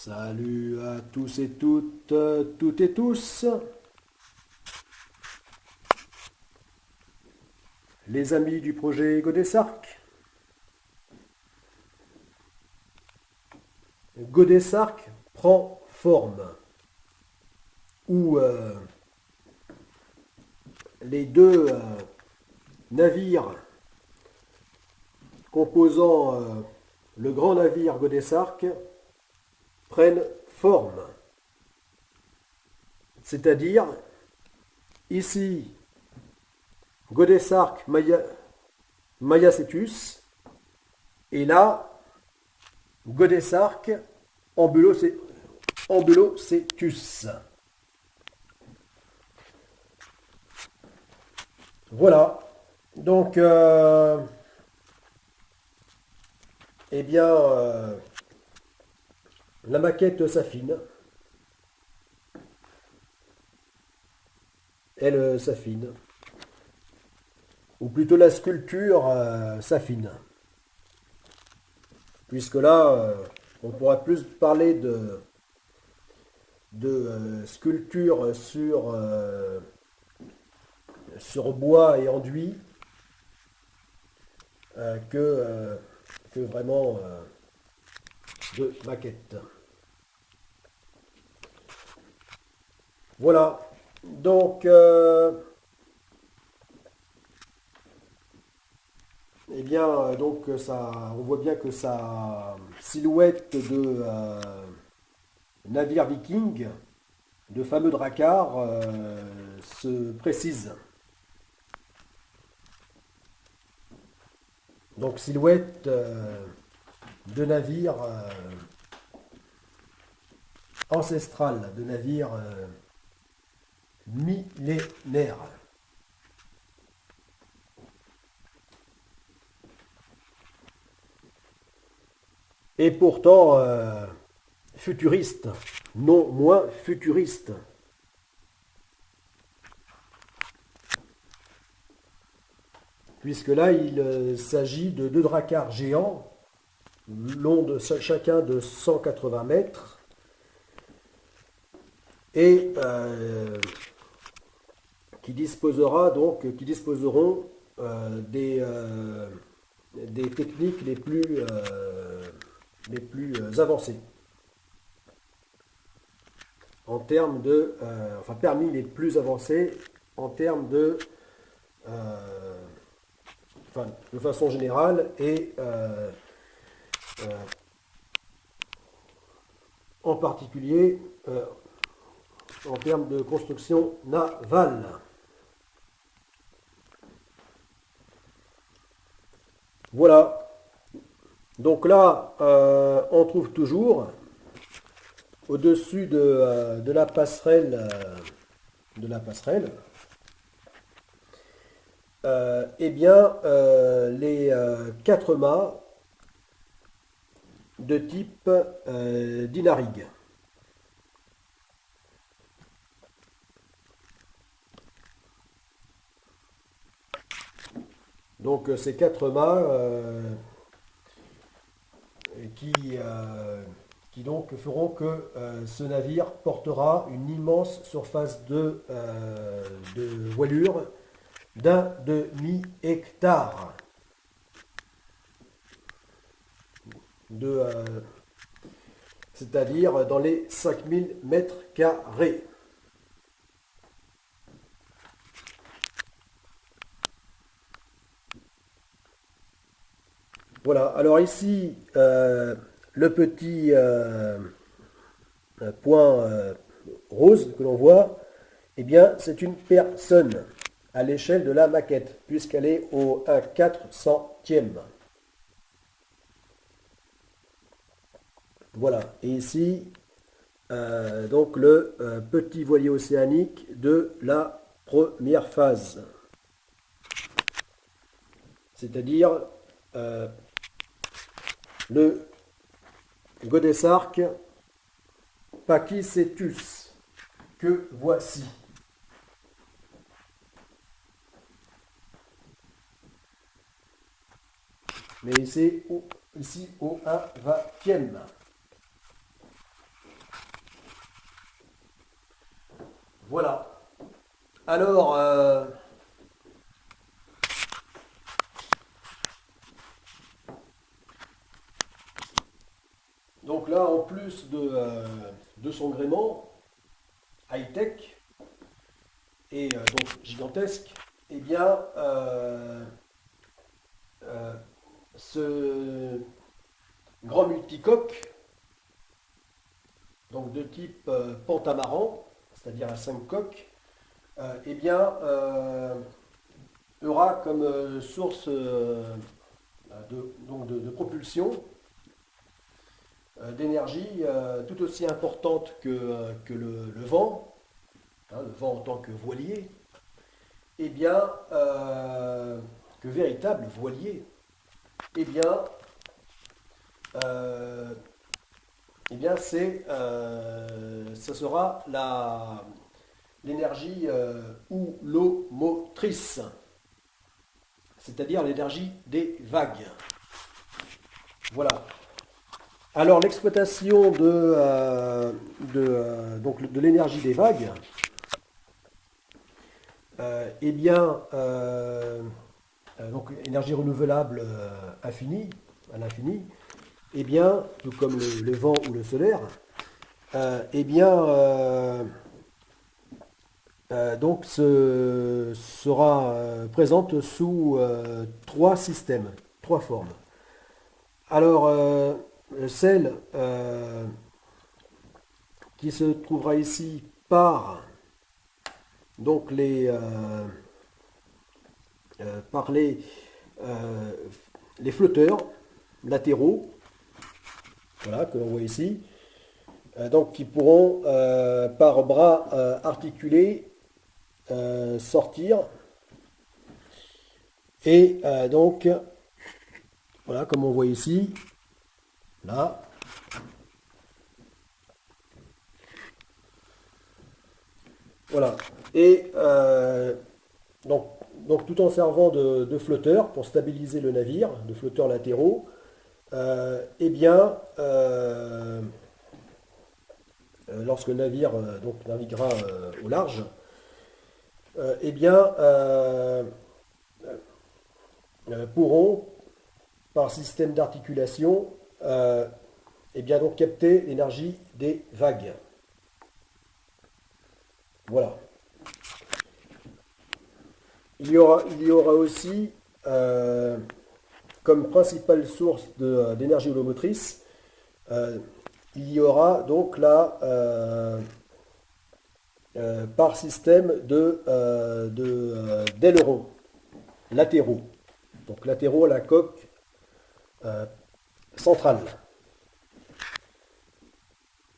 Salut à tous et toutes, toutes et tous, les amis du projet Godessark. Godessark prend forme, où les deux navires composant le grand navire Godessark prennent forme. C'est-à-dire, ici, Godessark Mayacetus, et là, Godessark Ambulocetus. Voilà. Donc, eh bien, la maquette s'affine. Elle s'affine. Ou plutôt la sculpture s'affine. Puisque là, on pourra plus parler de sculpture sur bois et enduit que vraiment de maquette. Voilà. Donc, eh bien, donc ça, on voit bien que sa silhouette de navire viking, de fameux dracars, se précise. Donc silhouette de navire ancestral, de navire millénaire. Et pourtant futuriste, non moins futuriste. Puisque là, il s'agit de deux dracars géants, longs de chacun de 180 mètres, et qui disposeront des techniques les plus avancées en termes de, enfin parmi les plus avancés en termes de, enfin de façon générale et en particulier en termes de construction navale. Voilà. Donc là, on trouve toujours au-dessus de la passerelle, eh bien, les quatre mâts de type Dinarigue. Donc ces quatre mâts qui donc feront que ce navire portera une immense surface de voilure d'un demi-hectare c'est-à-dire dans les 5000 mètres carrés. Voilà, alors ici, le petit point rose que l'on voit, eh bien, c'est une personne à l'échelle de la maquette, puisqu'elle est au 1/400e. Voilà, et ici, donc le petit voilier océanique de la première phase. C'est-à-dire le Godessark Pakicetus, que voici. Mais ici au 1/20e. Voilà. Alors, donc là, en plus de son gréement high-tech et donc gigantesque, eh bien, euh, ce grand multicoque, donc de type pentamaran, c'est-à-dire à 5 coques, eh bien, aura comme source de propulsion d'énergie tout aussi importante que le vent, hein, le vent en tant que voilier, eh bien, que véritable voilier, eh bien, euh, ça sera l'énergie houlomotrice, c'est-à-dire l'énergie des vagues. Voilà. Alors l'exploitation de l'énergie des vagues, eh bien, donc énergie renouvelable infinie, à l'infini, eh bien, tout comme le vent ou le solaire, eh bien, donc sera présente sous trois systèmes, trois formes. Alors, celle qui se trouvera ici par donc par euh, les flotteurs latéraux, voilà, que l'on voit ici, donc qui pourront par bras articulés sortir et donc voilà, comme on voit ici, là, voilà, et donc tout en servant de flotteurs pour stabiliser le navire, de flotteurs latéraux, eh bien, lorsque le navire donc naviguera au large, eh bien, pourront, par système d'articulation, eh bien donc capter l'énergie des vagues. Voilà. Il y aura aussi comme principale source d'énergie holomotrice, il y aura donc là par système d'ailerons latéraux. Donc latéraux à la coque centrale.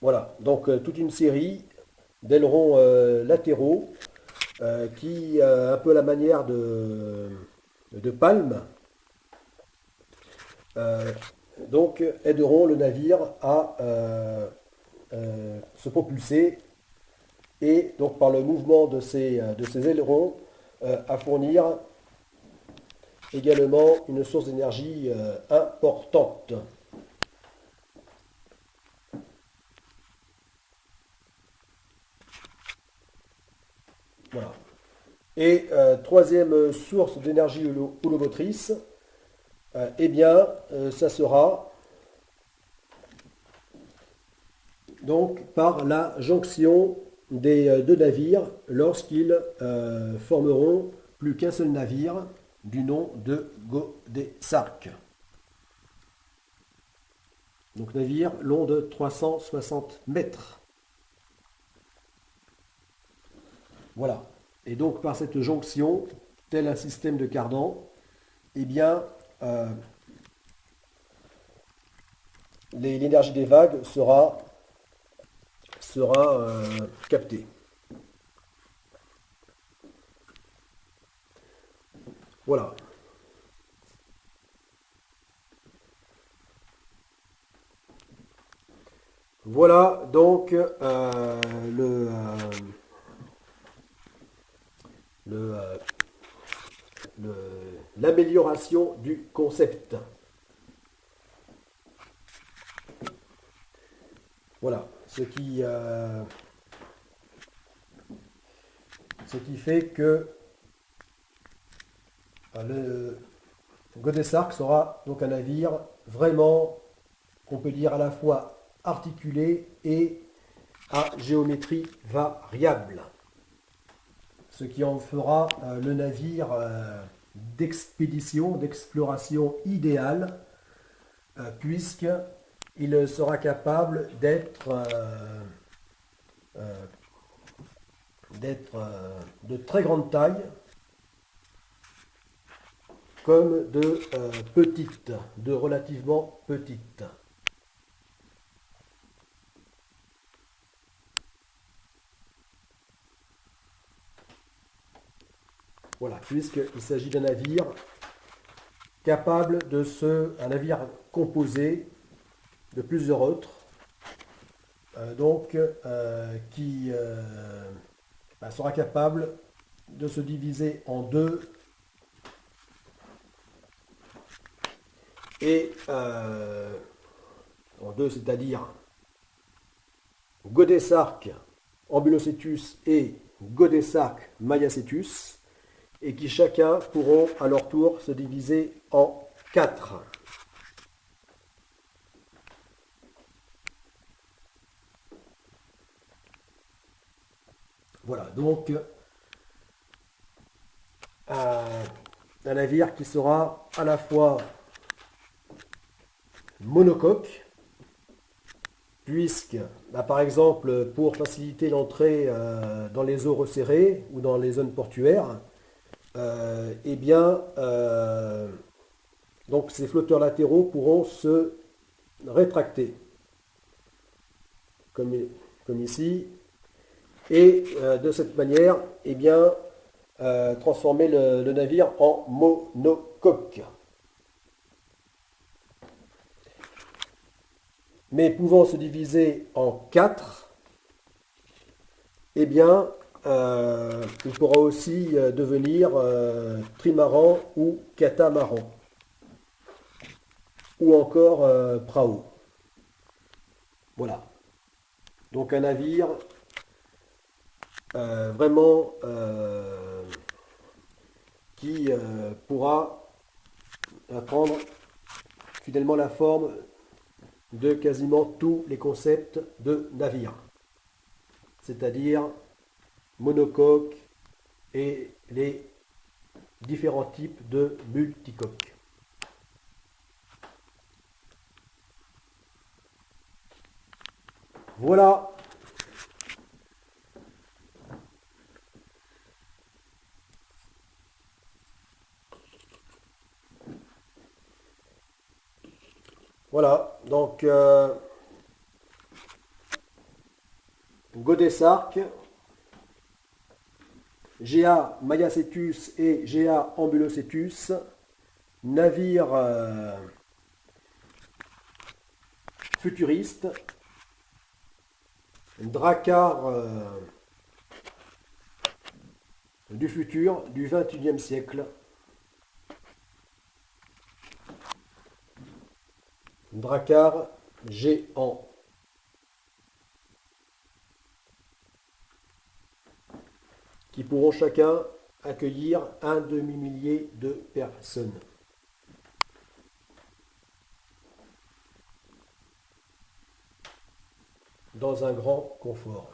Voilà, donc toute une série d'ailerons latéraux qui, un peu à la manière de palmes, euh, donc aideront le navire à se propulser et donc par le mouvement de ces ailerons à fournir également une source d'énergie importante. Voilà. Et troisième source d'énergie holomotrice, eh bien, ça sera donc par la jonction des deux navires lorsqu'ils formeront plus qu'un seul navire du nom de Godesarc. Donc navire long de 360 mètres. Voilà. Et donc par cette jonction, tel un système de cardan, eh bien, l'énergie des vagues sera captée. Voilà. Voilà donc l'amélioration du concept. Voilà, ce qui Ce qui fait que le Godesark sera donc un navire vraiment, qu'on peut dire à la fois articulé et à géométrie variable. Ce qui en fera le navire d'expédition, d'exploration idéal, puisqu'il sera capable d'être de très grande taille comme de petites, de relativement petites. Voilà, puisqu'il s'agit d'un navire capable un navire composé de plusieurs autres, qui sera capable de se diviser en deux c'est-à-dire Godesark Ambulocetus et Godesark Mayacetus, et qui chacun pourront à leur tour se diviser en 4. Voilà, donc un navire qui sera à la fois monocoque, puisque, par exemple, pour faciliter l'entrée dans les eaux resserrées ou dans les zones portuaires, donc ces flotteurs latéraux pourront se rétracter, comme ici, et de cette manière, transformer le navire en monocoque. Mais pouvant se diviser en 4, il pourra aussi devenir trimaran ou catamaran, ou encore prao. Voilà. Donc un navire vraiment qui pourra prendre finalement la forme de quasiment tous les concepts de navire, c'est-à-dire monocoque et les différents types de multicoques. Voilà. Voilà, donc Godesark, GA Mayacetus et GA Ambulocetus, navire futuriste, dracar du futur du XXIe siècle. Dracar géant. Qui pourront chacun accueillir un demi-millier de personnes. Dans un grand confort.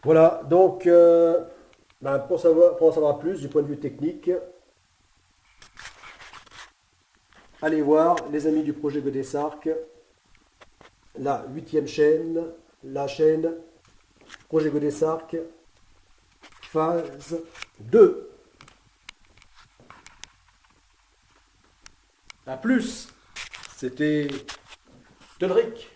Voilà, donc pour en savoir plus du point de vue technique, allez voir les amis du projet Godesark, la 8e chaîne, la chaîne Projet Godesark, phase 2. A plus, c'était Tolric.